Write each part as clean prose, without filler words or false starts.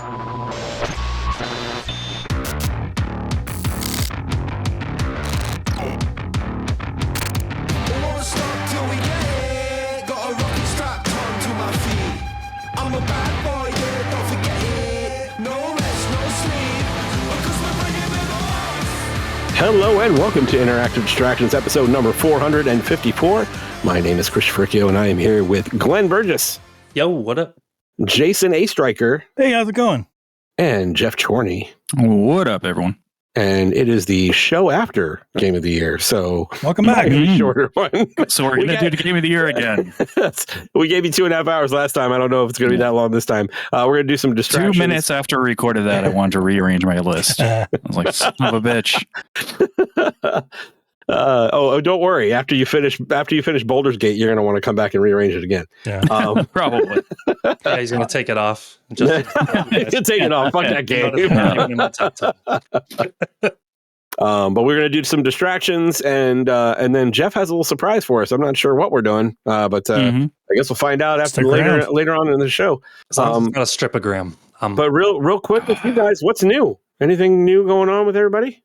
Hello and welcome to Interactive Distractions, episode number 454. My name is Chris Fricchio, and I am here with Glenn Burgess. Yo, what up? Jason A. Striker. Hey, how's it going? And Geoff Chorney. What up, everyone? And it is the show after Game of the Year, so welcome back. A shorter one. So we're going to do the Game of the Year again. We gave you 2.5 hours last time. I don't know if it's going to be that long this time. We're going to do some distractions. 2 minutes after we recorded that, I wanted to rearrange my list. I was like, son of a bitch. Don't worry. After you finish Baldur's Gate, you're going to want to come back and rearrange it again. Yeah, probably. Yeah, he's going to take it off. Just take it off. Fuck that game. But we're going to do some distractions, and then Geoff has a little surprise for us. I'm not sure what we're doing, but I guess we'll find out after later on in the show. Not a stripogram. But real quick with you guys, what's new? Anything new going on with everybody?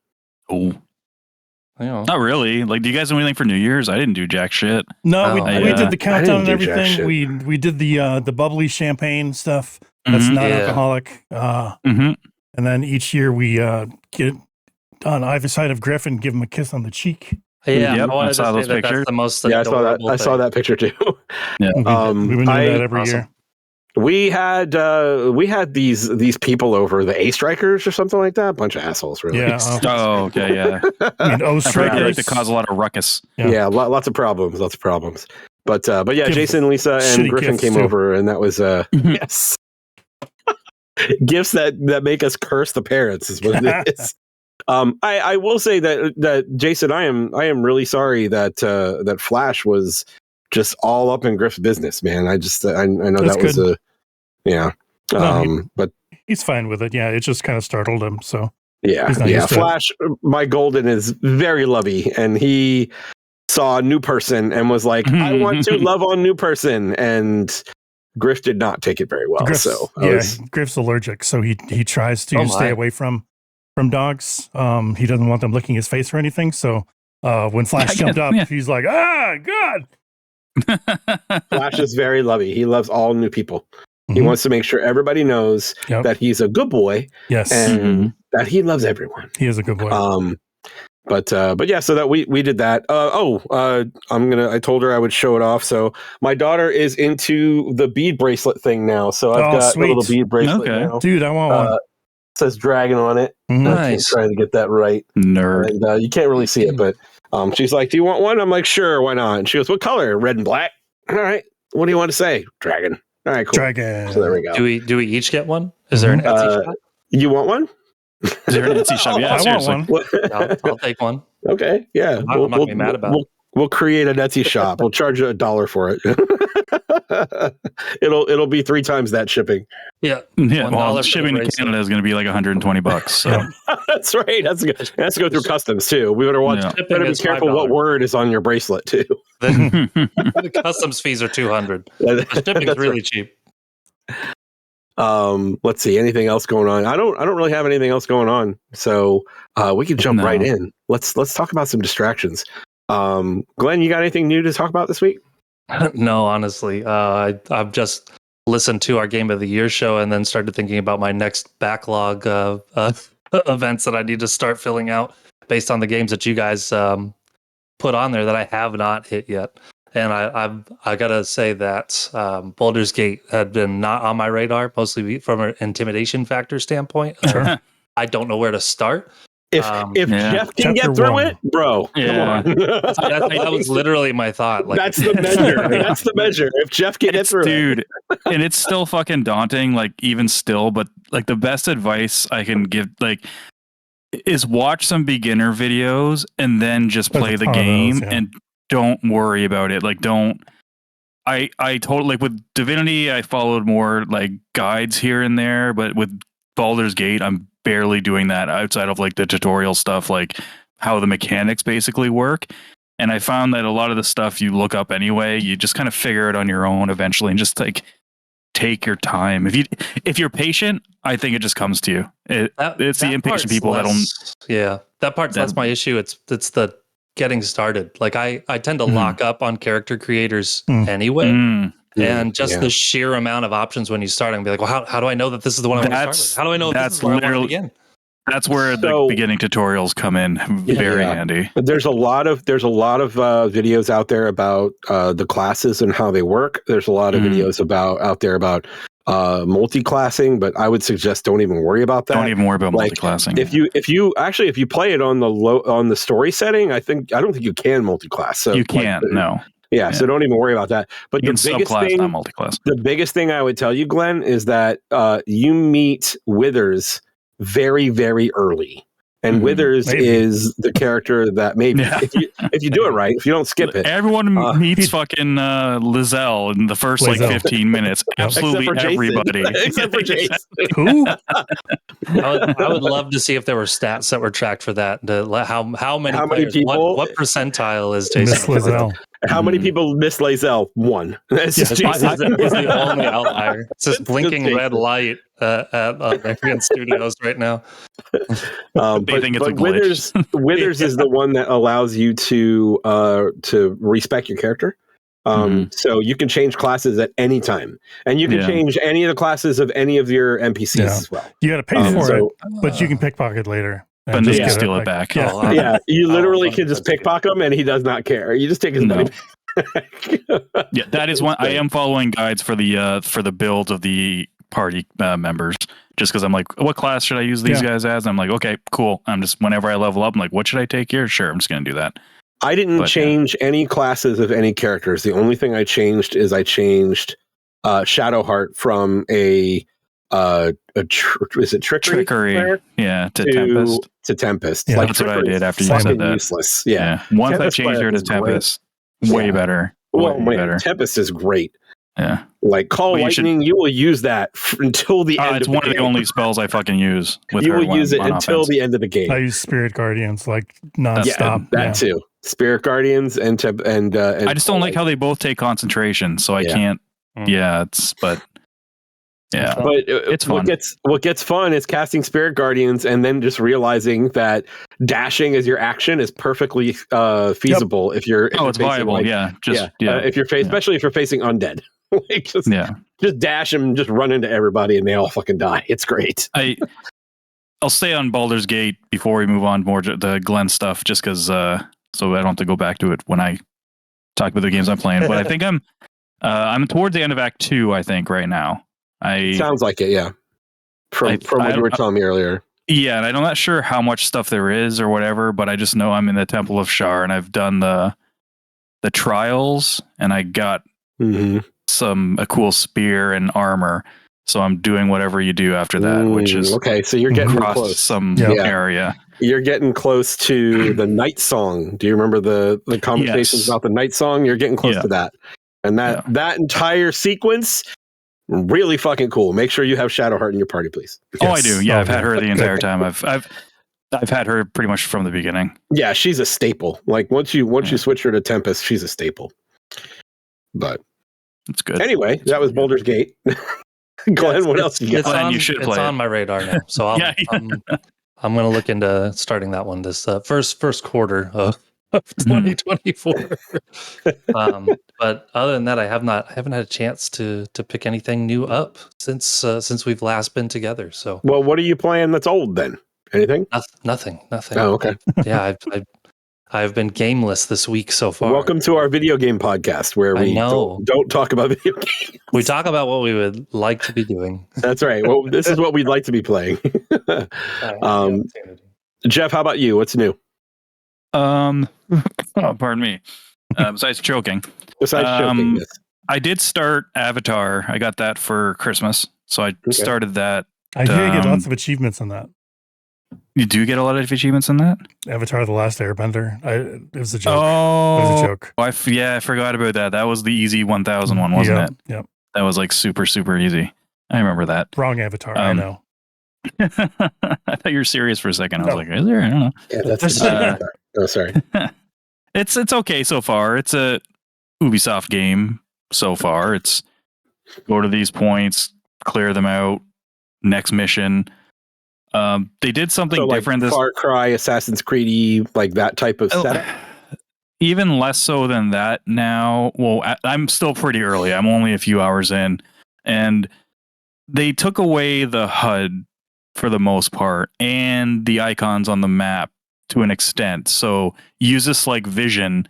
Oh. Not really. Like, do you guys do anything for New Year's? I didn't do jack shit. No, we did the countdown and everything. We did the bubbly champagne stuff. That's not alcoholic. And then each year we get on either side of Griff and give him a kiss on the cheek. Yeah, yep, I saw those pictures. That's the most I saw that picture too. Yeah, we've been doing that every year. We had these people over, the A Strikers or something like that. A bunch of assholes, really. Yeah. Okay, yeah. I mean, O Strikers like to cause a lot of ruckus. Yeah, lots of problems. But yeah, Jason, Lisa, and Griffin came over, and that was yes, gifts that make us curse the parents is what it is. I will say that Jason, I am really sorry that Flash was just all up in Griff's business, man. I know That's that was good. but he's fine with it. Yeah, it just kind of startled him. So yeah. Flash, my Golden is very lovey, and he saw a new person and was like, "I want to love on new person," and Griff did not take it very well. Griff's allergic, so he tries to stay away from dogs. He doesn't want them licking his face or anything. So when Flash jumped up, he's like, "Ah, God." Flash is very lovey. He loves all new people. He wants to make sure everybody knows that he's a good boy. Yes, and that he loves everyone. He is a good boy. But yeah, so that we did that. I told her I would show it off. So my daughter is into the bead bracelet thing now. So I've got a little bead bracelet now. Dude, I want one. It says dragon on it. Nice. I'm trying to get that right. Nerd. And, you can't really see it, but she's like, "Do you want one?" I'm like, "Sure, why not?" And she goes, "What color?" "Red and black." "All right. What do you want to say?" "Dragon." "All right, cool." Dragon. So there we go. Do we each get one? Is there an Etsy shop? You want one? Is there an Etsy shop? Yeah, I want one. I'll take one. Okay, yeah. I'm not gonna be mad about it. We'll create an Etsy shop. We'll charge you $1 for it. It'll be 3 times that shipping. Yeah. Well, shipping to Canada is going to be like $120. So that's right. It has to go through customs too. We better watch. Better be careful $5. What word is on your bracelet too. The customs fees are $200. The shipping's really cheap. Let's see. Anything else going on? I don't really have anything else going on. So we can jump right in. Let's talk about some distractions. Glenn, you got anything new to talk about this week? No, honestly. I've just listened to our Game of the Year show and then started thinking about my next backlog of events that I need to start filling out based on the games that you guys put on there that I have not hit yet. And I gotta say that Baldur's Gate had been not on my radar, mostly from an intimidation factor standpoint. Sure. I don't know where to start. If Geoff can get through it, bro, come on. that was literally my thought. Like, that's the measure. That's the measure. If Geoff can get through it. And it's still fucking daunting, like, even still, but like the best advice I can give, like, is watch some beginner videos and then just play the game and don't worry about it. Like, I totally, like, with Divinity, I followed more like guides here and there, but with Baldur's Gate, I'm barely doing that outside of like the tutorial stuff, like how the mechanics basically work. And I found that a lot of the stuff you look up anyway, you just kind of figure it on your own eventually and just like take your time. If you're patient, I think it just comes to you. It's the impatient people that'll. Yeah, that's my issue. It's the getting started. Like I tend to lock up on character creators anyway. And just the sheer amount of options when you start and be like, well, how do I know that this is the one I want to start with? How do I know this is where I want to begin? That's where the beginning tutorials come in very handy. There's a lot of videos out there about the classes and how they work. There's a lot of videos out there about multi-classing, but I would suggest don't even worry about that. Don't even worry about multi-classing. If you play it on the story setting, I don't think you can multi-class. So you can't. No. Yeah, so don't even worry about that. But the biggest thing, not multi-class. The biggest thing I would tell you, Glenn, is that you meet Withers very, very early. And Withers is the character that if you do it right, if you don't skip it. Everyone meets fucking Lizelle in the first 15 minutes. Absolutely everybody. Except for Jason. Who? I would love to see if there were stats that were tracked for that. How many players, people? What percentile is Jason? Miss Lizelle. How many people miss Lizelle? One. That's just Jason. He's the only outlier. It's this blinking red light at Marion Studios right now. But Withers is the one that allows you to respec your character. So you can change classes at any time, and you can change any of the classes of any of your NPCs as well. You got to pay for it, but you can pickpock it later. But you can steal it back. You literally can just pickpocket him, and he does not care. You just take his money. Yeah, that is one. I am following guides for the build of the party members, just because I'm like, what class should I use these guys as? I'm like, okay, cool. I'm just, whenever I level up, I'm like, what should I take here? Sure, I'm just gonna do that. I didn't change any classes of any characters. The only thing I changed is Shadowheart from is it trickery? To Tempest. Yeah, like that's what I did after you said that. Useless. Yeah. Once I changed her to Tempest, way better. Better. Tempest is great. Yeah. Like Call Lightning, you will use that until the end. It's one of the only spells I fucking use. You will use it until the end of the game. I use Spirit Guardians like nonstop. That too. Spirit Guardians and I just don't like how they both take concentration, so I can't. Yeah, but it's fun. What gets fun is casting Spirit Guardians and then just realizing that dashing as your action is perfectly feasible if you're it's viable. Especially if you're facing undead. Just dash and just run into everybody and they all fucking die. It's great. I'll stay on Baldur's Gate before we move on more to the Glenn stuff, just because so I don't have to go back to it when I talk about the games I'm playing. But I think I'm towards the end of Act 2, I think, right now. Sounds like it, yeah. From what you were telling me earlier. Yeah, and I'm not sure how much stuff there is or whatever, but I just know I'm in the Temple of Shar and I've done the trials and I got a cool spear and armor. So I'm doing whatever you do after that, which is okay. So you're getting close some area. You're getting close to the Night Song. Do you remember the conversations about the Night Song? You're getting close to that, and that entire sequence. Really fucking cool. Make sure you have Shadowheart in your party, please. Yes. I do. Yeah, I've had her the entire time. I've had her pretty much from the beginning. Yeah, she's a staple. Like once you switch her to Tempest, she's a staple. But it's good. Anyway, that was Baldur's Gate. Glenn, what else you got? It's on my radar now, so I'm going to look into starting that one this first quarter of 2024. But other than that, I haven't had a chance to pick anything new up since we've last been together. So, well, what are you playing that's old then? Anything? Nothing. Oh, okay. Yeah, I've been gameless this week so far. Welcome to our video game podcast where we don't talk about video games. We talk about what we would like to be doing. That's right. Well, this is what we'd like to be playing. Geoff, how about you? What's new? Pardon me. Besides choking. Yes. I did start Avatar. I got that for Christmas, so I started that. I did get lots of achievements on that. You do get a lot of achievements in that? Avatar: The Last Airbender. It was a joke. Oh, it was a joke. I forgot about that. That was the easy 1000 one, wasn't it? Yep. That was like super, super easy. I remember that. Wrong Avatar. I know. I thought you were serious for a second. I was like, is there? I don't know. Yeah, that's oh, sorry. It's okay so far. It's a Ubisoft game so far. It's go to these points, clear them out. Next mission. They did something different. Like Far Cry, Assassin's Creed, like that type of setup. Even less so than that now. Well, I'm still pretty early. I'm only a few hours in, and they took away the HUD for the most part and the icons on the map to an extent. So use this like vision,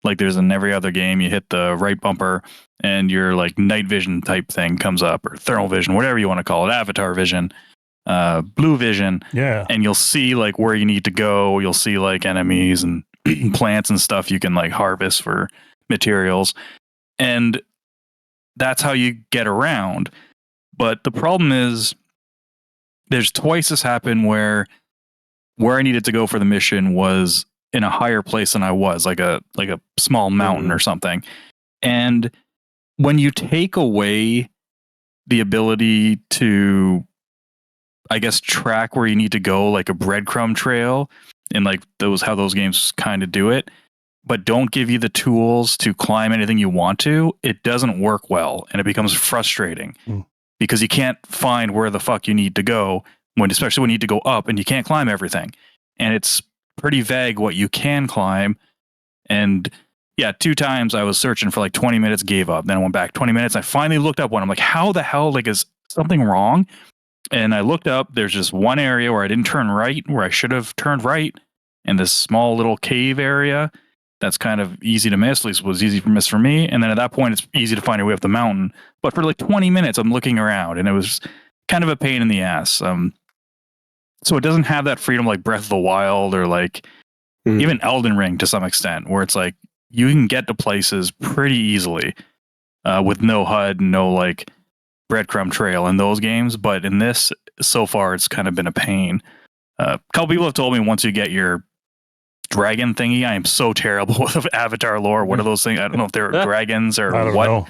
like there's in every other game. You hit the right bumper and your like night vision type thing comes up, or thermal vision, whatever you want to call it, avatar vision, blue vision. Yeah. And you'll see like where you need to go. You'll see like enemies and plants and stuff you can like harvest for materials. And that's how you get around. But the problem is there's twice this happened where I needed to go for the mission was in a higher place than I was, like a small mountain or something. And when you take away the ability to, I guess, track where you need to go, like a breadcrumb trail, and like how those games kind of do it, but don't give you the tools to climb anything you want to, it doesn't work well, and it becomes frustrating because you can't find where the fuck you need to go, especially when you need to go up and you can't climb everything. And it's pretty vague what you can climb. And yeah, 2 times I was searching for like 20 minutes, gave up. Then I went back 20 minutes. I finally looked up one. I'm like, how the hell, like, is something wrong? And I looked up, there's just one area where I didn't turn right, where I should have turned right, in this small little cave area that's kind of easy to miss, at least was easy to miss for me. And then at that point, it's easy to find your way up the mountain. But for like 20 minutes, I'm looking around, and it was kind of a pain in the ass. So it doesn't have that freedom like Breath of the Wild or like even Elden Ring to some extent, where it's like you can get to places pretty easily with no HUD, no like breadcrumb trail in those games. But in this, so far, it's kind of been a pain. A couple people have told me once you get your dragon thingy, I am so terrible with Avatar lore. What are those things? I don't know if they're dragons or what. Know.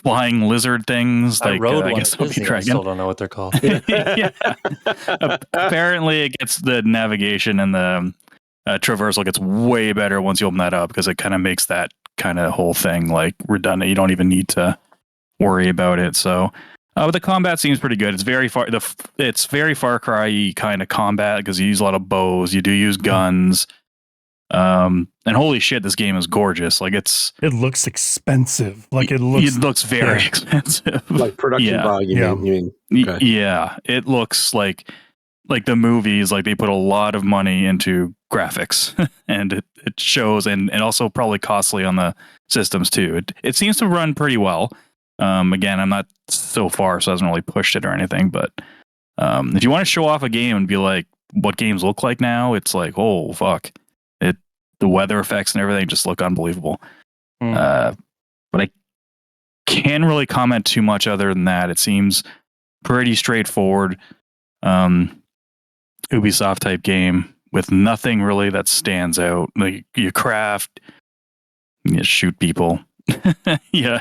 Flying lizard things. I like rode I one guess at Disney. I still don't know what they're called. Apparently, it gets the navigation and the traversal gets way better once you open that up, because it kind of makes that kind of whole thing like redundant. You don't even need to worry about it. So, but the combat seems pretty good. It's very Far Cry kind of combat because you use a lot of bows. You do use guns. And holy shit, this game is gorgeous. Like it looks expensive. Like it looks very expensive. Like production value. Okay. Yeah, it looks like the movies. Like they put a lot of money into graphics, and it shows, and also probably costly on the systems too. It seems to run pretty well. Again, I'm not so far, so I hasn't really pushed it or anything. But if you want to show off a game and be like, what games look like now, it's like, oh fuck. The weather effects and everything just look unbelievable. But I can't really comment too much other than that. It seems pretty straightforward. Ubisoft type game with nothing really that stands out. Like you craft, you shoot people. You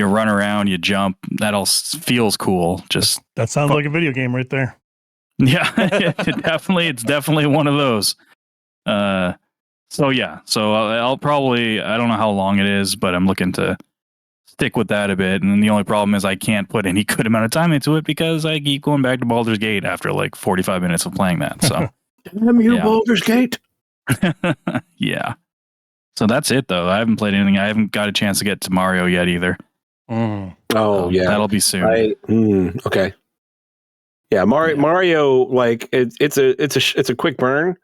run around, you jump. That all feels cool. Just that sounds like a video game right there. Yeah, it's definitely one of those. So I'll probably, I don't know how long it is, but I'm looking to stick with that a bit. And the only problem is I can't put any good amount of time into it because I keep going back to Baldur's Gate after like 45 minutes of playing that. So damn you, Baldur's Gate. Yeah. So that's it though. I haven't played anything. I haven't got a chance to get to Mario yet either. Oh yeah, that'll be soon. Okay. Yeah, Mario, like it's a quick burn.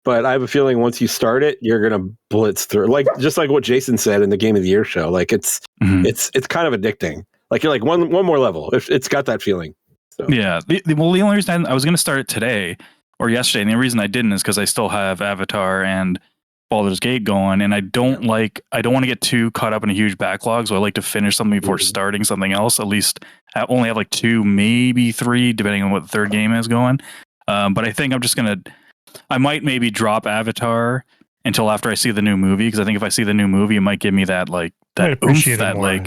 But I have a feeling once you start it, you're gonna blitz through. Like just like what Jason said in the Game of the Year show. Like it's kind of addicting. Like you're like one more level. It's got that feeling. So. Yeah. The only reason I was gonna start it today or yesterday, and the reason I didn't is because I still have Avatar and Baldur's Gate going, and I don't want to get too caught up in a huge backlog. So I like to finish something before starting something else. At least I only have like 2, maybe 3, depending on what the third game is going. But I think I'm just gonna. I might maybe drop Avatar until after I see the new movie, because I think if I see the new movie, it might give me that like that oomph, that more, like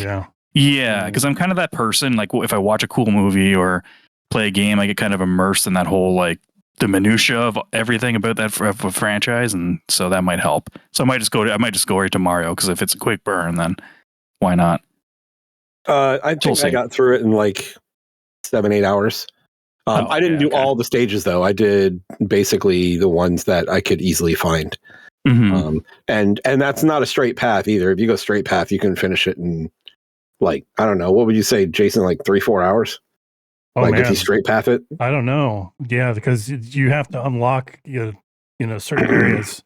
because I'm kind of that person. Like if I watch a cool movie or play a game, I get kind of immersed in that whole like the minutia of everything about that franchise, and so that might help. So I might just go right to Mario, because if it's a quick burn, then why not? I think I got through it in like 7-8 hours. I didn't do all the stages though. I did basically the ones that I could easily find. Mm-hmm. And that's not a straight path either. If you go straight path, you can finish it in like, I don't know, what would you say, Jason, like 3-4 hours? Oh, like man. if you straight path it? I don't know. Yeah, because you have to unlock certain areas.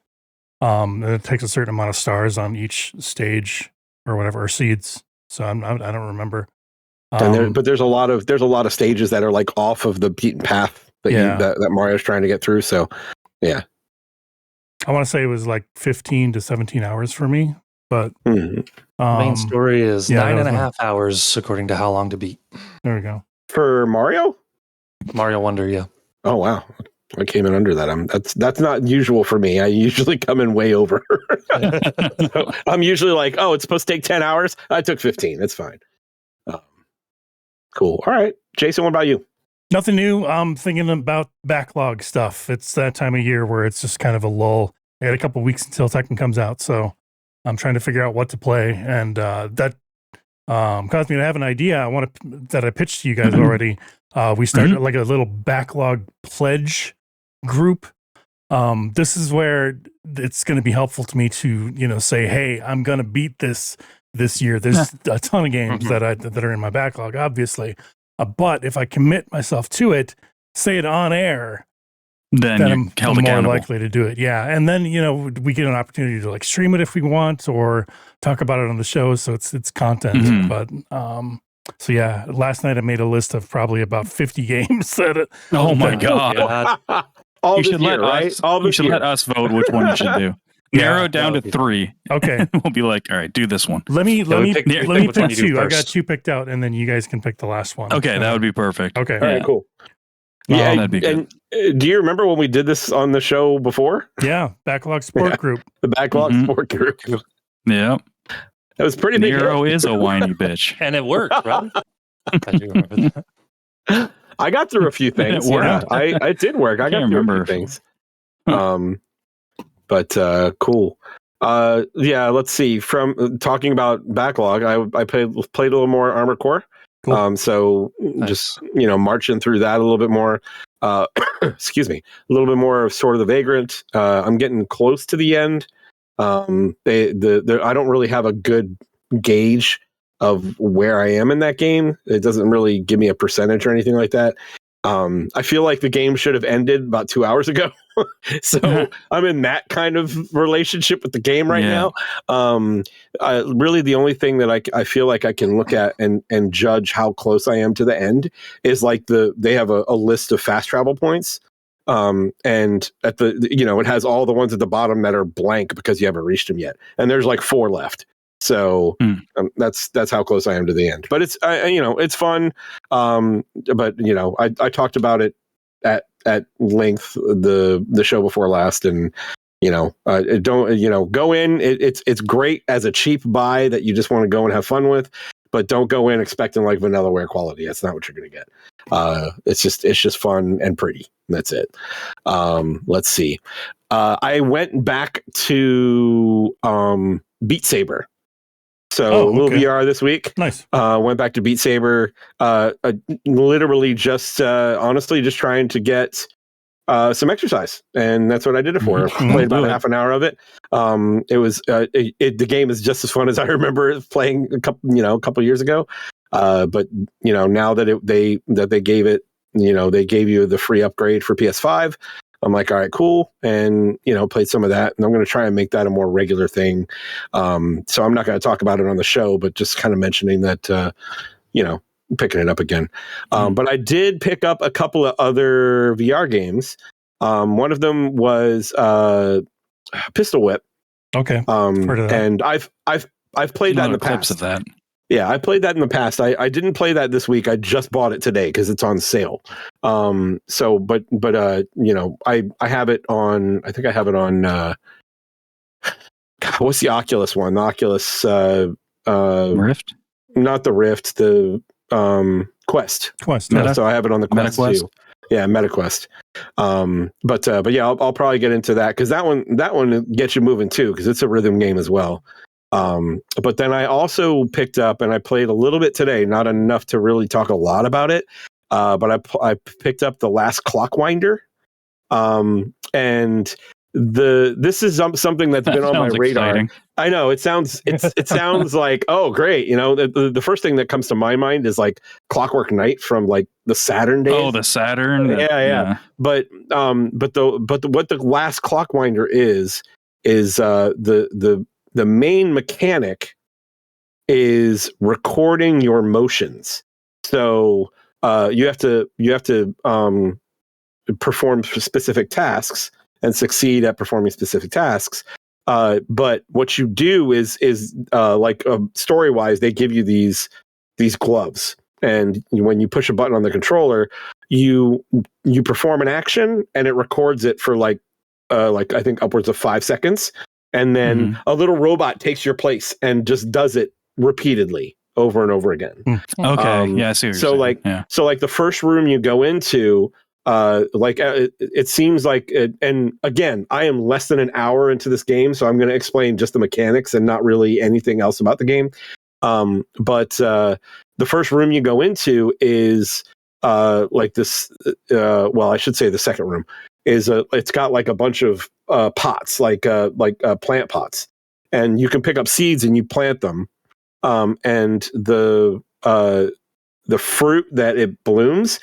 And it takes a certain amount of stars on each stage or whatever, or seeds. So I don't remember. But there's a lot of stages that are like off of the beaten path that Mario's trying to get through. So yeah, I want to say it was like 15 to 17 hours for me, but the main story is 9.5 hours according to How Long to Beat. There we go. For Mario Wonder, yeah. Oh wow, I came in under that. That's not usual for me. I usually come in way over. So I'm usually like, oh, it's supposed to take 10 hours. I took 15. It's fine. Cool. All right, Jason, what about you? Nothing new. I'm thinking about backlog stuff. It's that time of year where it's just kind of a lull. I got a couple weeks until Tekken comes out, so I'm trying to figure out what to play, and that caused me to have an idea. that I pitched to you guys already. We started like a little backlog pledge group. This is where it's going to be helpful to me to say, hey, I'm going to beat this year. There's a ton of games that are in my backlog, obviously. But if I commit myself to it, say it on air, then I'm more likely to do it. Yeah. And then, we get an opportunity to like stream it if we want or talk about it on the show. So it's content. But so yeah, last night I made a list of probably about 50 games. Oh my God. You should let us vote which one you should do. Narrow down to 3. Okay. We'll be like, all right, do this one. Let me pick 2. I got 2 picked out, and then you guys can pick the last one. Okay, that would be perfect. Okay. All right, cool. Yeah, that'd be good. And do you remember when we did this on the show before? Yeah, Backlog Sport Group. The Backlog Sport Group. Yeah. That was pretty big. Nero is a whiny bitch. And it worked, right? I do remember that. I got through a few things. I did work. I got through a few things. But cool. Let's see. From talking about backlog, I played a little more Armored Core. Cool. So nice. Just marching through that a little bit more. Excuse me, a little bit more of Sword of the Vagrant. I'm getting close to the end. I don't really have a good gauge of where I am in that game. It doesn't really give me a percentage or anything like that. I feel like the game should have ended about 2 hours ago. So I'm in that kind of relationship with the game right now. Really the only thing that I feel like I can look at and judge how close I am to the end is like they have a list of fast travel points. And at it has all the ones at the bottom that are blank because you haven't reached them yet. And there's like 4 left. So that's how close I am to the end. But it's it's fun. But I talked about it at length the show before last, and don't go in. It's great as a cheap buy that you just want to go and have fun with, but don't go in expecting like Vanillaware quality. That's not what you're going to get. It's just fun and pretty. That's it. Let's see. I went back to Beat Saber. So little VR this week. Nice. Went back to Beat Saber. Literally just honestly just trying to get some exercise, and that's what I did it for. Played about half an hour of it. It was the game is just as fun as I remember playing a couple years ago. But now that they gave it, they gave you the free upgrade for PS5. I'm like, all right, cool. And, played some of that. And I'm going to try and make that a more regular thing. So I'm not going to talk about it on the show, but just kind of mentioning that, picking it up again. But I did pick up a couple of other VR games. One of them was Pistol Whip. Okay. And I've played that in the past. Of that. Yeah, I played that in the past. I didn't play that this week. I just bought it today because it's on sale. But I have it on. I think I have it on. What's the Oculus one? The Oculus Rift? Not the Rift. The Quest. So I have it on the Quest too. Yeah, MetaQuest. But yeah, I'll probably get into that because that one gets you moving too because it's a rhythm game as well. But then I also picked up, and I played a little bit today, not enough to really talk a lot about it. But I picked up the last Clockwinder, and this is something that's been on my radar. Exciting. I know it sounds like, oh great, the first thing that comes to my mind is like Clockwork Knight from like the Saturn days. Oh, the Saturn. Yeah. But what the last Clockwinder is the main mechanic is recording your motions. So you have to perform specific tasks and succeed at performing specific tasks. But what you do is like story wise, they give you these gloves, and when you push a button on the controller, you perform an action, and it records it for like I think upwards of 5 seconds, and then a little robot takes your place and just does it repeatedly over and over again. Okay, yeah, I see what you're saying. So like the first room you go into, it seems like, and again, I am less than an hour into this game, so I'm going to explain just the mechanics and not really anything else about the game. But the first room you go into is like this. Well, I should say the second room is it's got like a bunch of pots, like plant pots, and you can pick up seeds and you plant them. And the fruit that it blooms,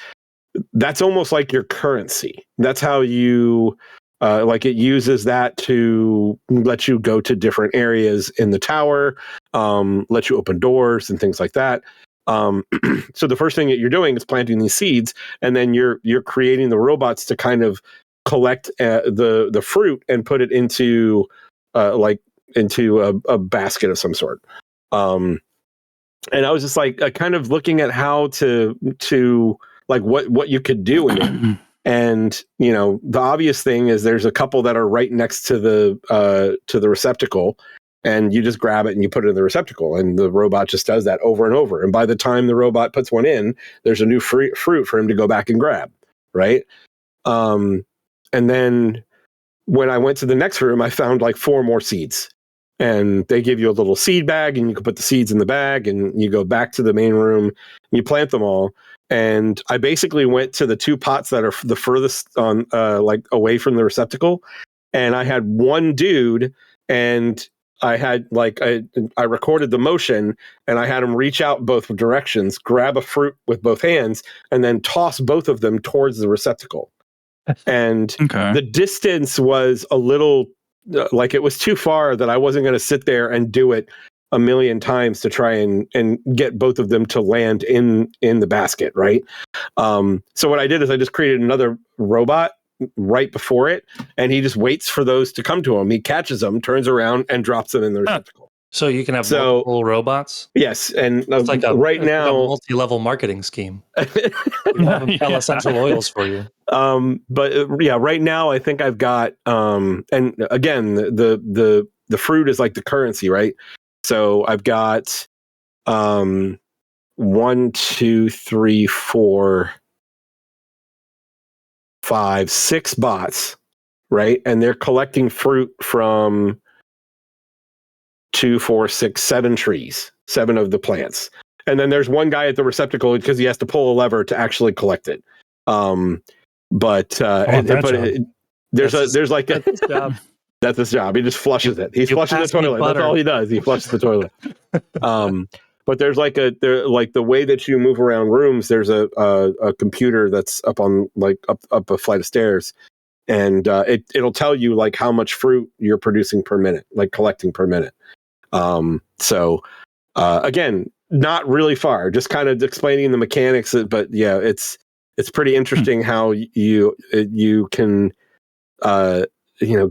that's almost like your currency. That's how you it uses that to let you go to different areas in the tower, let you open doors and things like that. So the first thing that you're doing is planting these seeds, and then you're creating the robots to kind of collect the fruit and put it into a basket of some sort. And I was just like kind of looking at how to like what you could do in it. And the obvious thing is there's a couple that are right next to the receptacle, and you just grab it and you put it in the receptacle, and the robot just does that over and over. And by the time the robot puts one in, there's a new fruit for him to go back and grab, right? And then when I went to the next room, I found like 4 more seeds. And they give you a little seed bag, and you can put the seeds in the bag, and you go back to the main room, and you plant them all. And I basically went to the 2 pots that are the furthest on, like away from the receptacle. And I had one dude, and I had I recorded the motion, and I had him reach out both directions, grab a fruit with both hands, and then toss both of them towards the receptacle. And the distance was a little, like it was too far that I wasn't going to sit there and do it a million times to try and get both of them to land in the basket, right? So what I did is I just created another robot right before it, and he just waits for those to come to him. He catches them, turns around, and drops them in the receptacle. So you can have multiple robots? Yes, and it's like a multi-level marketing scheme. Yeah. Essential oils for you. But yeah, right now I think I've got and again the fruit is like the currency, right? So I've got 1, 2, 3, 4, 5, 6 bots, right? And they're collecting fruit from 2, 4, 6, 7 trees, 7 of the plants. And then there's one guy at the receptacle because he has to pull a lever to actually collect it. There's his job. That's his job. He just flushes it. He's flushing the toilet. That's all he does. He flushes the toilet. But there's the way that you move around rooms. There's a computer that's up on up a flight of stairs, and it'll tell you like how much fruit you're producing per minute, like collecting per minute. So again, not really far. Just kind of explaining the mechanics. But yeah, it's pretty interesting how you can you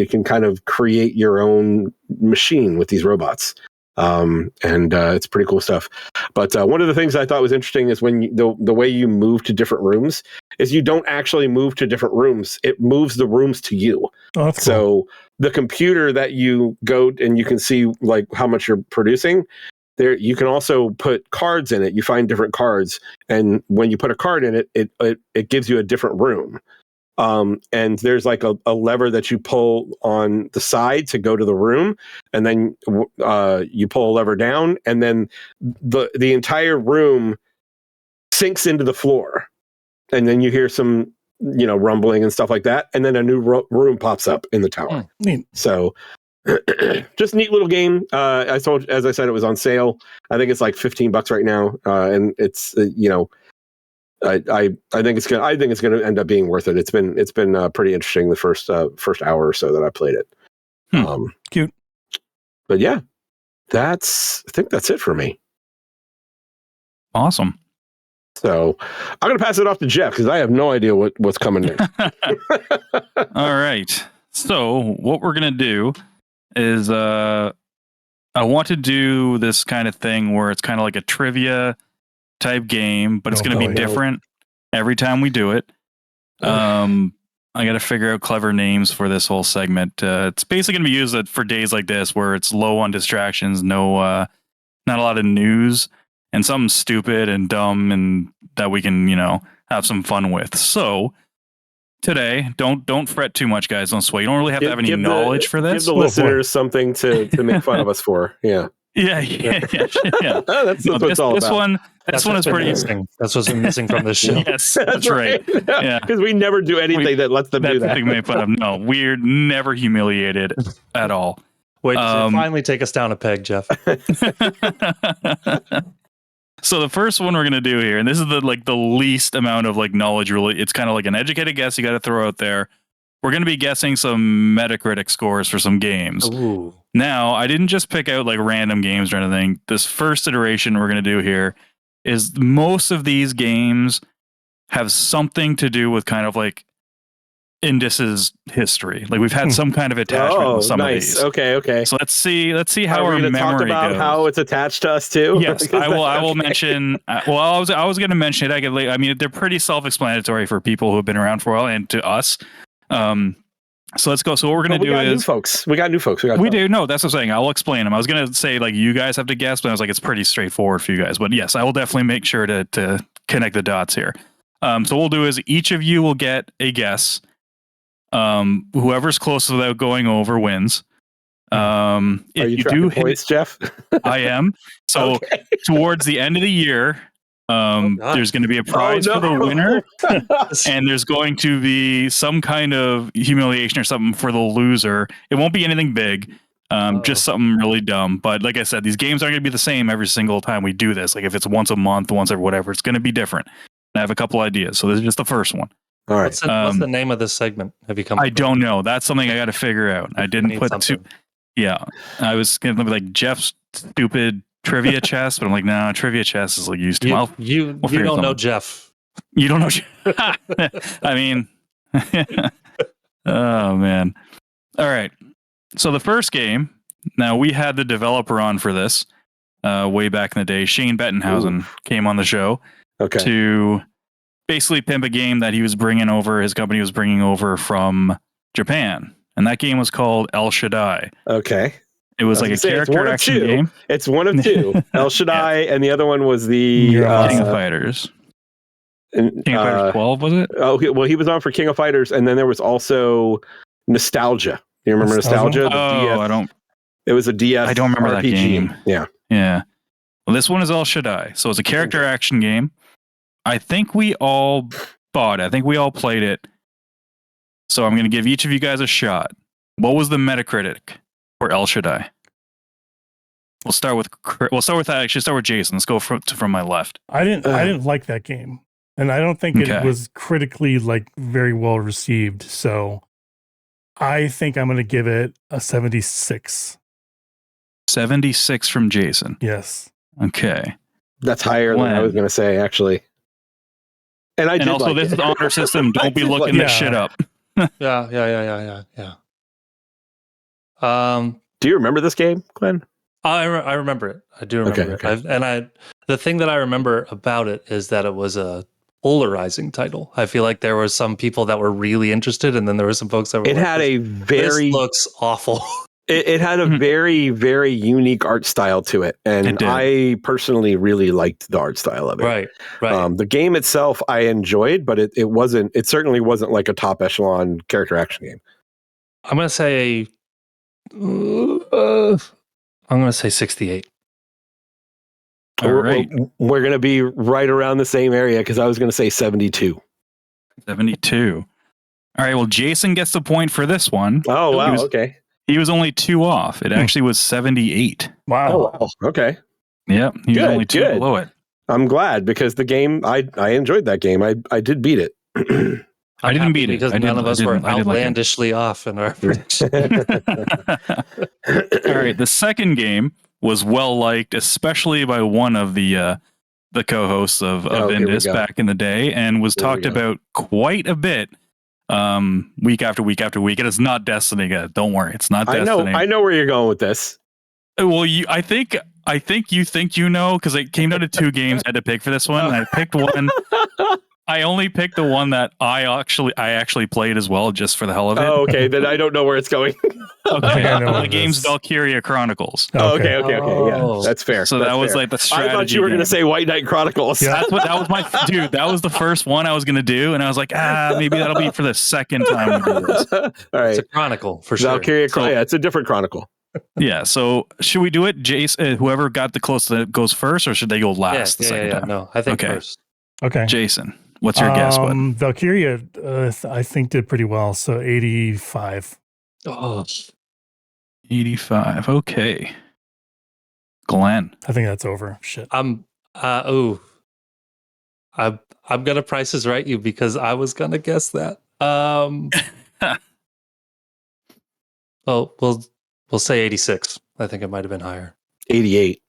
can kind of create your own machine with these robots. And it's pretty cool stuff. But one of the things I thought was interesting is when the way you move to different rooms is you don't actually move to different rooms. It moves the rooms to you. Oh, that's cool. So the computer that you go and you can see like how much you're producing there, you can also put cards in it. You find different cards. And when you put a card in it, it gives you a different room. and there's like a lever that you pull on the side to go to the room, and then you pull a lever down, and then the entire room sinks into the floor, and then you hear some rumbling and stuff like that, and then a new room pops up in the tower. Neat. So just neat little game. As I said, it was on sale. I think it's like $15 right now, and it's I think it's gonna end up being worth it. It's been pretty interesting the first hour or so that I played it. Cute. But yeah, I think that's it for me. Awesome. So I'm gonna pass it off to Geoff because I have no idea what's coming next. All right. So what we're gonna do is I want to do this kind of thing where it's kind of like a trivia type game, but it's going to be different every time we do it. I got to figure out clever names for this whole segment. It's basically going to be used for days like this where it's low on distractions, not a lot of news, and something stupid and dumb and that we can, have some fun with. So today, don't fret too much, guys. Don't sweat. You don't really have to have any knowledge for this. Give the listeners something to make fun of us for. Yeah. Yeah. That's what it's all about. This one is pretty missing. That's what's been missing from this show. Yes, that's right. Yeah, because we never do anything that lets them do that. That's made fun of. No, we're never humiliated at all. Wait, finally take us down a peg, Geoff. So the first one we're gonna do here, and this is the least amount of knowledge. Really, it's kind of like an educated guess you got to throw out there. We're going to be guessing some Metacritic scores for some games. Ooh. Now, I didn't just pick out random games or anything. This first iteration we're going to do here is most of these games have something to do with kind of Indus's history. We've had some kind of attachment with some of these. Okay. So let's see how our memory talk about goes. how it's attached to us too. Yes, I will mention. Well, I was going to mention it. I mean, they're pretty self-explanatory for people who have been around for a while and to us. So let's go. So what we're going to do is we got new folks. We do. No, that's what I'm saying. I'll explain them. I was going to say you guys have to guess, but I was it's pretty straightforward for you guys. But yes, I will definitely make sure to connect the dots here. So what we'll do is each of you will get a guess. Whoever's closest without going over wins. Are you do points, Geoff? I am. So towards the end of the year, there's going to be a prize for the winner, and there's going to be some kind of humiliation or something for the loser. It won't be anything big, just something really dumb. But like I said, these games aren't going to be the same every single time we do this. If it's once a month, once every whatever, it's going to be different. And I have a couple ideas. So this is just the first one. All right. What's the name of this segment? Have you come? I don't know. That's something I got to figure out. I didn't put two. Yeah, I was going to be Geoff's stupid trivia chess, but I'm no, trivia chess is used to. You don't know Geoff. You don't know. I mean, oh man. All right. So the first game. Now we had the developer on for this way back in the day. Shane Bettenhausen came on the show to basically pimp a game that he was bringing over. His company was bringing over from Japan, and that game was called El Shaddai. Okay. It was a character action game. It's one of two. El Shaddai, and the other one was the King of Fighters. King of Fighters 12, was it? Oh, well, he was on for King of Fighters, and then there was also Nostalgia. Do you remember Nostalgia? I don't. It was a DS. I don't remember RPG. That game. Yeah. Well, this one is El Shaddai, so it's a character action game. I think we all bought it. I think we all played it. So I'm going to give each of you guys a shot. What was the Metacritic for El Shaddai? We'll start with Jason. Let's go from my left. I didn't like that game, and I don't think it was critically very well received. So I think I'm going to give it a 76. 76 from Jason. Yes. Okay. That's higher than I was going to say, actually. And also, this is honor system. Don't be looking this shit up. Yeah. Do you remember this game, Glenn? I remember it. I do remember it. The thing that I remember about it is that it was a polarizing title. I feel like there were some people that were really interested, and then there were some folks that were had a very this looks awful. It had a very, very unique art style to it, and I personally really liked the art style of it. Right. The game itself I enjoyed, but it certainly wasn't like a top echelon character action game. I'm gonna say 68. All right. We're gonna be right around the same area because I was gonna say 72. 72. All right. Well, Jason gets the point for this one. Oh wow. Okay. He was only 2 off. It actually was 78. Wow. Oh, wow. Okay. Yep. He was only 2 below it. I'm glad because the game, I enjoyed that game. I did beat it. I didn't beat it because none of us were outlandishly off in our prediction. All right. The second game was well liked, especially by one of the co-hosts of Indus back in the day, and was talked about quite a bit. Week after week after week. It is not Destiny yet. Don't worry, it's not Destiny. I know where you're going with this. Well, I think you think you know because it came down to 2 games I had to pick for this one. And I picked one. I only picked the one that I actually played as well, just for the hell of it. Oh, okay. Then I don't know where it's going. Okay, the game's Valkyria Chronicles. Okay. Yeah, that's fair. So that was like the strategy. I thought you were going to say White Knight Chronicles. Yeah, that was my dude. That was the first one I was going to do, and I was like, maybe that'll be for the second time we do this. All right, it's a chronicle for sure. Valkyria, yeah, it's a different chronicle. Yeah. So should we do it, Jason? Whoever got the closest goes first, or should they go last? the second time? No, I think first. Okay, Jason. What's your guess, bud? Valkyria, I think did pretty well. So 85. Oh, 85. Okay. Glenn. I think that's over. Shit. I'm gonna Price Is Right you because I was gonna guess that. Well, we'll say 86. I think it might have been higher. 88.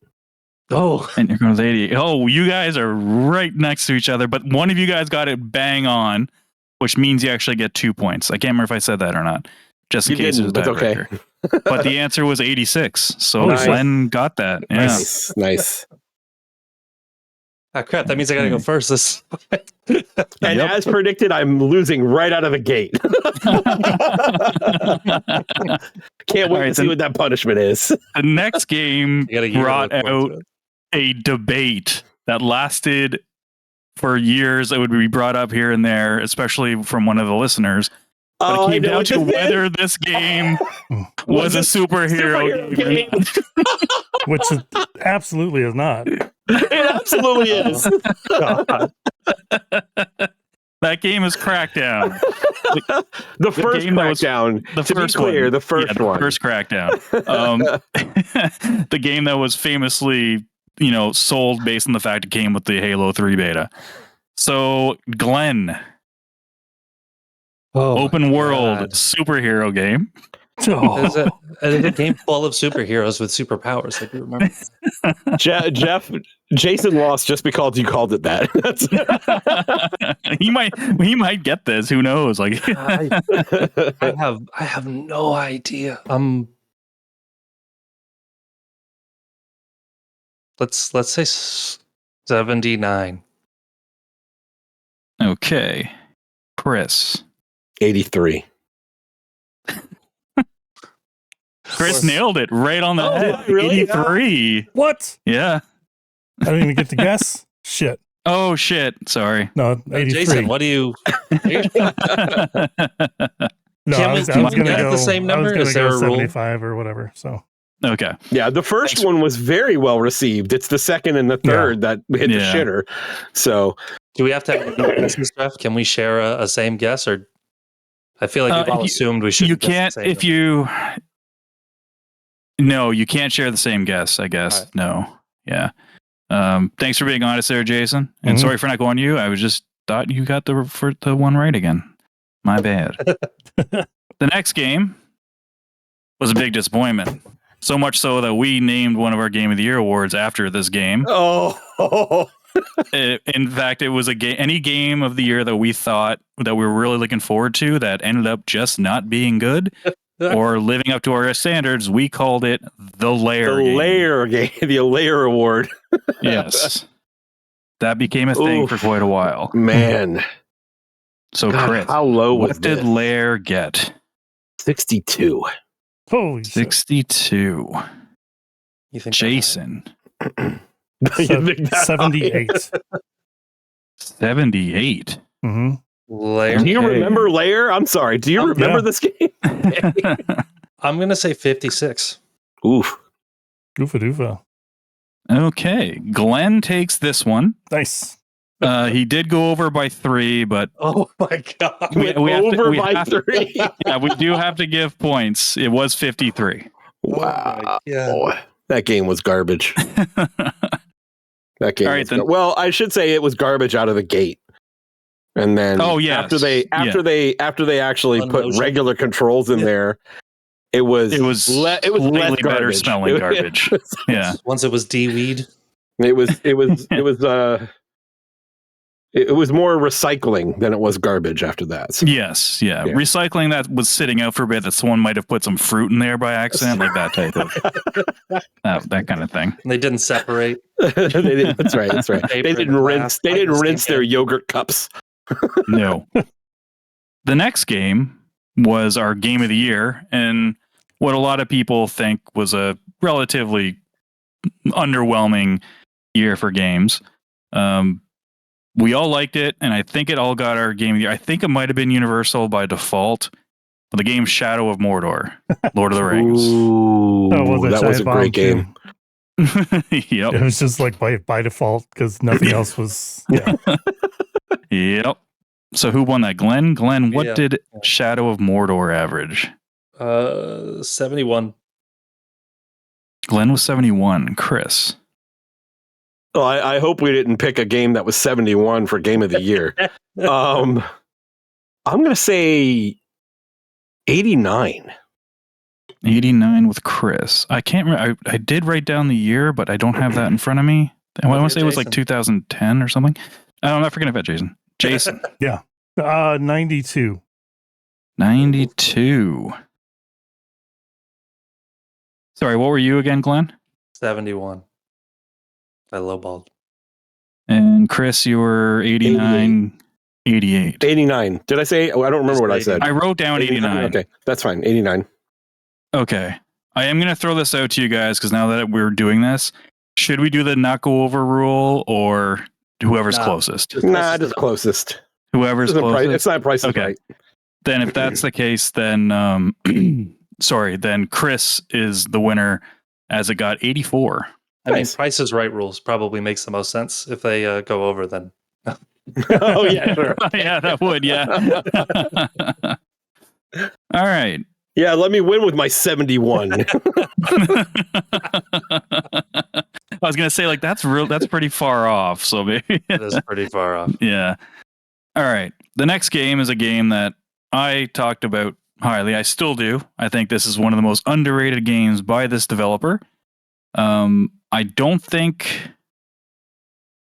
Oh, and you're going with 80. Oh, you guys are right next to each other, but one of you guys got it bang on, which means you actually get 2 points. I can't remember if I said that or not, just in case it was okay. But the answer was 86, so Glenn got that. Yeah. Nice. Ah, crap! That means I gotta go first. And as predicted, I'm losing right out of the gate. Can't wait to see what that punishment is. The next game brought out a debate that lasted for years. It would be brought up here and there, especially from one of the listeners. But it came down to whether this game was a superhero game. Which it absolutely is not. It absolutely is. That game is Crackdown. The first Crackdown. The first Crackdown. The game that was famously, sold based on the fact it came with the Halo 3 beta. So, Glenn. Open world superhero game. It's a game full of superheroes with superpowers. Like you remember, Geoff, Jason lost just because you called it that. He might get this. Who knows? Like, I have no idea. Let's say 79. Okay, Chris. 83. Chris nailed it right on the head. Really? 83. Yeah. What? Yeah. I didn't even get to guess. Shit. Oh, shit. Sorry. No, 83. Jason, what do you... No, I was going to go the same number. Is there a 75 or whatever? So okay. Yeah, the first one was very well received. It's the second and the third that hit the shitter. So, do we have to have guesses stuff? Can we share a same guess, or I feel like we've all assumed we should. You can't if you. No, you can't share the same guess. I guess right. No. Yeah. Thanks for being honest there, Jason. And sorry for not going to you. I was just thought you got the one right again. My bad. The next game was a big disappointment. So much so that we named one of our Game of the Year awards after this game. Oh. In fact, it was any game of the year that we thought that we were really looking forward to that ended up just not being good or living up to our standards. We called it the Lair game. The Lair Award. Yes. That became a thing for quite a while. Man. So, God, Chris, how low was what did Lair get? 62. Holy 62. You think Jason. 78. 78. Mm-hmm. Lair. Do you remember Lair? I'm sorry. Do you remember this game? I'm going to say 56. Oof. Oofa doofa. Okay. Glenn takes this one. Nice. He did go over by 3, but Oh my God. we By 3. Yeah, we do have to give points. It was 53. Wow. Oh That game was garbage. That game. All right, then. Well, I should say it was garbage out of the gate. And then after they actually put regular controls in there, it was less better garbage. smelling garbage. Yeah. Once it was D-weed. It was more recycling than it was garbage after that. So. Yes, yeah. Recycling that was sitting out for a bit that someone might have put some fruit in there by accident, like that type of that kind of thing. And they didn't separate. That's right. They didn't rinse their yogurt cups. No. The next game was our game of the year, and what a lot of people think was a relatively underwhelming year for games. We all liked it, and I think it all got our game of the year. I think it might have been Universal by default. But the game Shadow of Mordor, Lord of the Rings. Ooh, that was a great game. Yep. It was just like by default because nothing else was. Yeah. Yep. So who won that? Glenn? Glenn, what did Shadow of Mordor average? 71. Glenn was 71. Chris? Well, I hope we didn't pick a game that was 71 for Game of the Year. I'm going to say 89. 89 with Chris. I can't remember. I did write down the year, but I don't have that in front of me. I want to say it was like 2010 or something. I'm not forgetting about Jason. Jason. Yeah. 92. 92. Sorry, what were you again, Glenn? 71. I lowballed. And Chris, you were 89. 88. 89. Did I say? Oh, I don't remember what I said. I wrote down 89. Okay, that's fine. 89. Okay. I am going to throw this out to you guys because now that we're doing this, should we do the not go over rule or whoever's closest? Just closest. Whoever's closest. It's not price is right. Then if that's the case, then then Chris is the winner as it got 84. I mean, Price is Right rules probably makes the most sense. If they go over, then. Oh, yeah, sure. Yeah, that would, yeah. All right. Yeah, let me win with my 71. I was going to say, like, that's pretty far off. So maybe it is pretty far off. Yeah. All right. The next game is a game that I talked about highly. I still do. I think this is one of the most underrated games by this developer. I don't think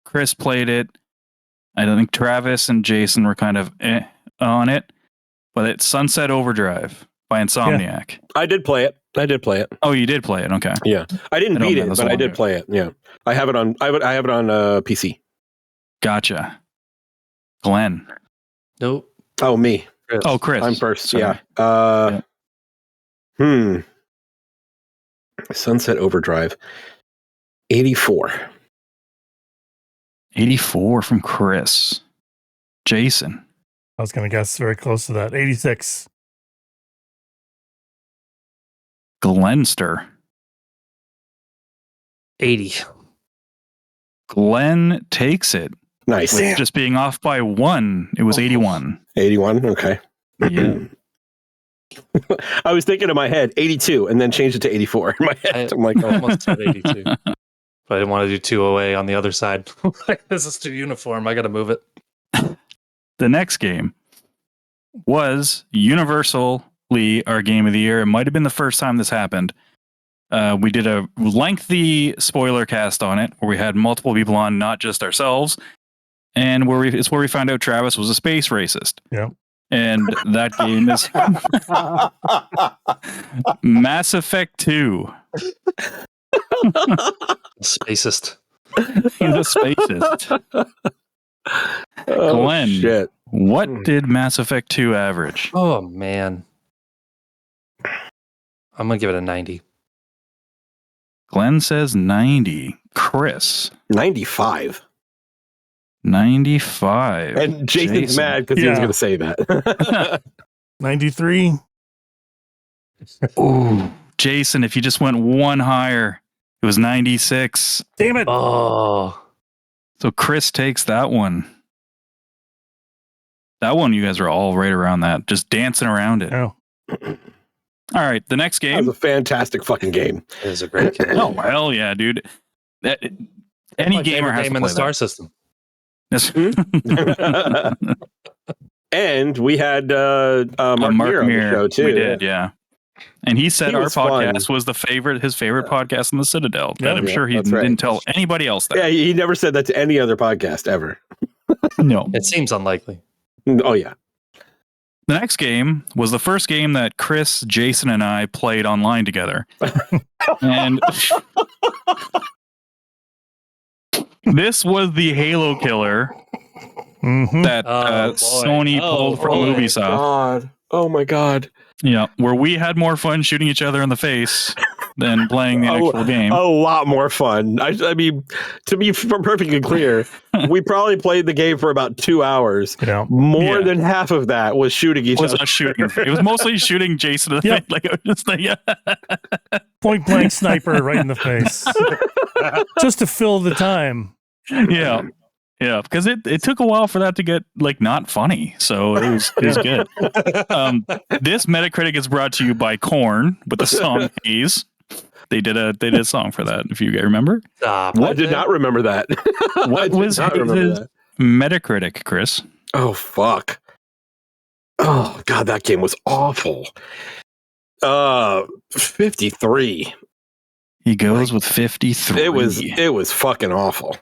Chris played it. I don't think Travis and Jason were kind of on it. But it's Sunset Overdrive by Insomniac. Yeah. I did play it. Oh, you did play it. Okay. Yeah. I didn't beat it, but I did play it. Yeah. I have it on PC. Gotcha. Glenn. Nope. Oh, me. Chris. Oh, Chris. I'm first. Sorry. Yeah. Sunset Overdrive. 84. 84 from Chris. Jason. I was going to guess very close to that. 86. Glenster. 80. Glenn takes it. Nice. With just being off by 1. It was 81. 81. Okay. Yeah. I was thinking in my head 82 and then changed it to 84 in my head. I'm like, I almost said 82. But I didn't want to do 2 away on the other side. This is too uniform. I got to move it. The next game was universally our game of the year. It might have been the first time this happened. We did a lengthy spoiler cast on it where we had multiple people on, not just ourselves. And it's where we found out Travis was a space racist. Yeah. And that game is Mass Effect 2. Spacist. He's a spacist. Glenn, shit. What did Mass Effect 2 average? Oh, man. I'm going to give it a 90. Glenn says 90. Chris. 95. 95. And Jason's mad because he was going to say that. 93. Ooh, Jason, if you just went one higher, it was 96. Damn it. Oh. So Chris takes that one. That one, you guys are all right around that, just dancing around it. Oh. All right, the next game. That was a fantastic fucking game. It was a great game. Oh, hell yeah, dude. Any gamer has game to in play the star that. system. And we had Mark Muir on the show, too. We did, yeah. And he said He our was podcast fun. was his favorite podcast in the Citadel. Yeah, But I'm sure he that's right. didn't tell anybody else that. Yeah, he never said that to any other podcast ever. No. It seems unlikely. Oh, yeah. The next game was the first game that Chris, Jason, and I played online together. And this was the Halo killer that Sony pulled from Ubisoft. Oh, my God. Yeah, where we had more fun shooting each other in the face than playing the actual game. A lot more fun. I mean, to be perfectly clear, we probably played the game for about 2 hours. Yeah. More than half of that was shooting each other. Us shooting. It was mostly shooting Jason in the face. Like, it was just like, Point blank sniper right in the face. Just to fill the time. Yeah. Yeah, because it took a while for that to get like not funny, so it was good. This Metacritic is brought to you by Korn with the song "Haze." They did a song for that. If you guys remember, I did not remember that. What was Haze's Metacritic, Chris? Oh fuck! Oh god, that game was awful. 53. He goes with 53. It was fucking awful.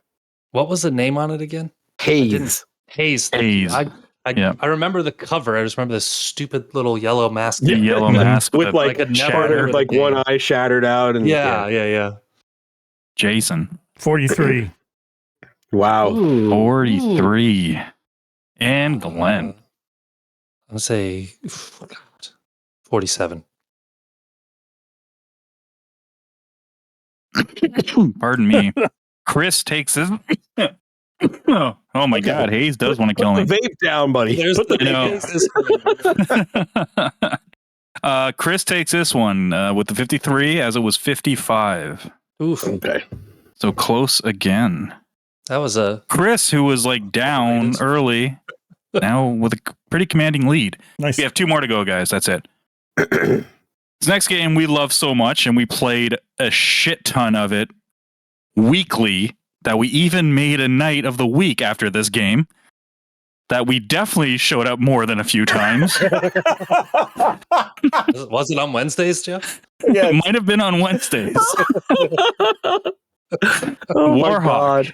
What was the name on it again? Haze. Haze. I remember the cover. I just remember this stupid little yellow mask. The yellow mask with like one eye shattered out. And yeah. Jason. 43. Wow. Ooh. 43. And Glenn. I'm gonna say 47. Pardon me. Chris takes this. Oh my God, Hayes does want to kill me. Put the vape down, buddy. Put the Chris takes this one with the 53 as it was 55. Oof. Okay. So close again. That was a Chris, who was like down early, now with a pretty commanding lead. Nice. We have 2 more to go, guys. That's it. This next game we love so much, and we played a shit ton of it weekly, that we even made a night of the week after this game, that we definitely showed up more than a few times. Was it on Wednesdays, Geoff? Yeah, it might have been on Wednesdays. Warhawk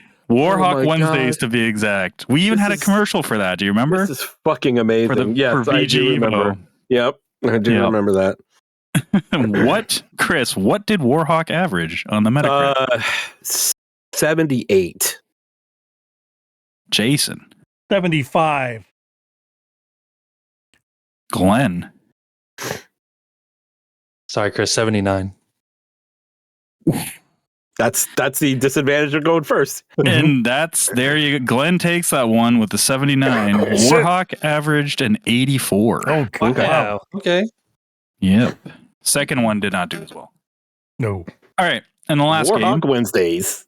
Wednesdays to be exact. We even had a commercial for that. Do you remember? This is fucking amazing. For I do remember. Yep, I do remember that. Chris, what did Warhawk average on the Metacritic? 78. Jason. 75. Glenn. Sorry, Chris, 79. That's the disadvantage of going first. And there you go. Glenn takes that one with the 79. Warhawk averaged an 84. Oh, cool. Wow. Okay. Yep. Second one did not do as well. No. All right. And the last Warhawk game, Wednesdays.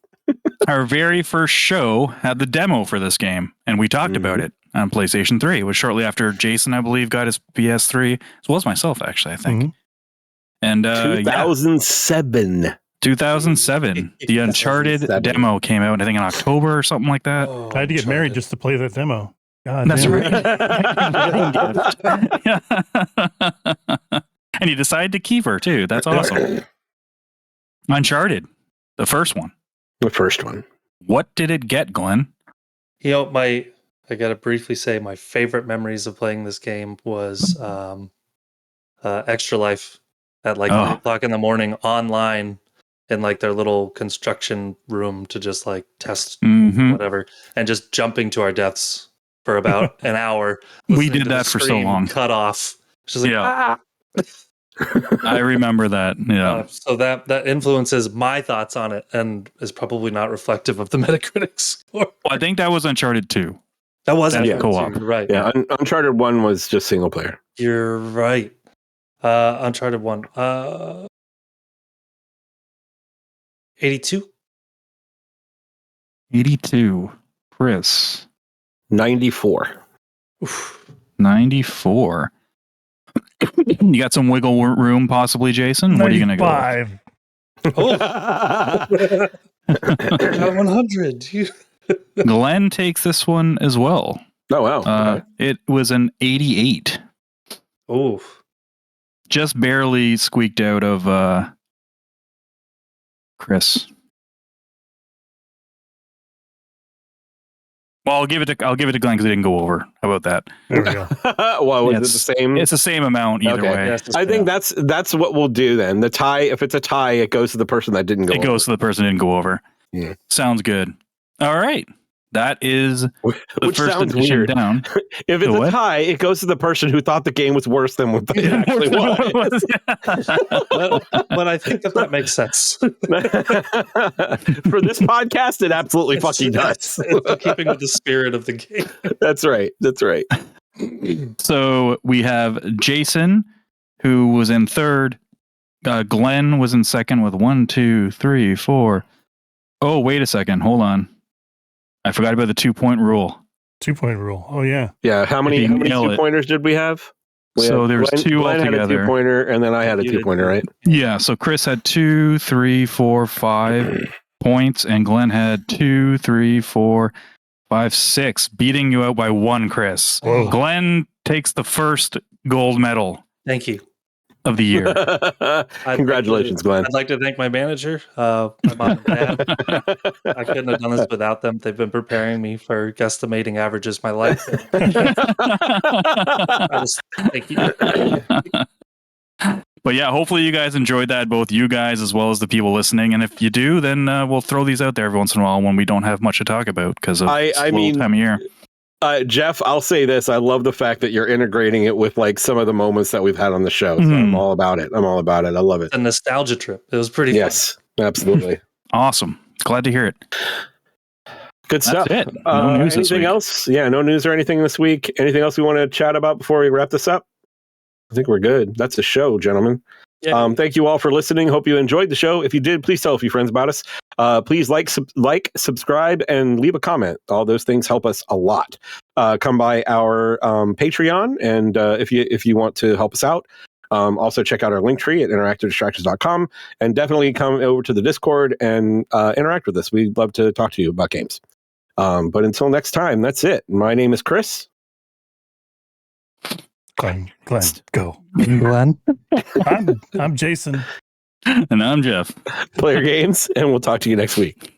our very first show had the demo for this game, and we talked about it on PlayStation 3. It was shortly after Jason, I believe, got his PS3, as well as myself, actually, I think. And 2007. 2007. The Uncharted demo came out, I think, in October or something like that. I had to get married just to play that demo. God That's damn. right. And he decided to keep her, too. That's awesome. Uncharted, the first one. The first one. What did it get, Glenn? You know, I gotta briefly say my favorite memories of playing this game was Extra Life at like 3 o'clock in the morning online in like their little construction room to just like test whatever, and just jumping to our deaths for about an hour. We did that for so long. Cut off. Just like, I remember that. Yeah. So that influences my thoughts on it and is probably not reflective of the Metacritic score. Well, I think that was Uncharted 2. That wasn't co-op. You're right. Yeah, Uncharted 1 was just single player. You're right. Uncharted 1. 82? 82. Chris. 94. Oof. 94. You got some wiggle room, possibly, Jason? What are you going to go with? Oh. Got 100. Glenn takes this one as well. Oh, wow. It was an 88. Oh. Just barely squeaked out of Chris. Well, I'll give it to Glenn because he didn't go over. How about that? There we go. Well, was it the same? It's the same amount either way. Yeah, I think that's what we'll do then. The tie, if it's a tie, it goes to the person that didn't go over. It goes to the person who didn't go over. Yeah. Sounds good. All right. That is the Which first sounds edition weird. down. If it's a tie, it goes to the person who thought the game was worse than what it actually was. But I think that makes sense. For this podcast, it absolutely fucking does. It's keeping with the spirit of the game. That's right. That's right. So we have Jason, who was in third. Glenn was in second with 1, 2, 3, 4. Oh, wait a second. Hold on. I forgot about the 2-point rule. 2-point rule. Oh, yeah. Yeah. How many 2-pointers did we have? So there was two Glenn altogether. had a 2-pointer, and then I had a 2-pointer, right? Yeah. So Chris had 2, 3, 4, 5 points, and Glenn had 2, 3, 4, 5, 6, beating you out by 1, Chris. Whoa. Glenn takes the first gold medal Thank you. of the year. Congratulations, Glenn. I'd like to thank my manager, my mom and dad. I couldn't have done this without them. They've been preparing me for guesstimating averages my life. Thank you. But yeah, hopefully you guys enjoyed that, both you guys as well as the people listening. And if you do, then we'll throw these out there every once in a while when we don't have much to talk about because of the time of year. Geoff, I'll say this. I love the fact that you're integrating it with like some of the moments that we've had on the show. So I'm all about it. I love it. A nostalgia trip. It was pretty fun. Absolutely. Awesome. Glad to hear it. Good stuff. That's it. No news this anything week. else? Yeah, no news or anything this week. Anything else we want to chat about before we wrap this up? I think we're good. That's a show, gentlemen. Yeah. Thank you all for listening. Hope you enjoyed the show. If you did, please tell a few friends about us. Please like, subscribe, and leave a comment. All those things help us a lot. Come by our Patreon, and if you want to help us out, also check out our Linktree at interactivedistractions.com, and definitely come over to the Discord and interact with us. We'd love to talk to you about games. But until next time, that's it. My name is Chris. Glenn, go. Glenn. I'm Jason. And I'm Geoff. Player Games, and we'll talk to you next week.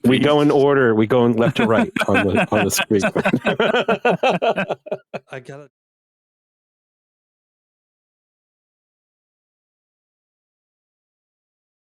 We go in order. We go in left to right on the screen. I got it.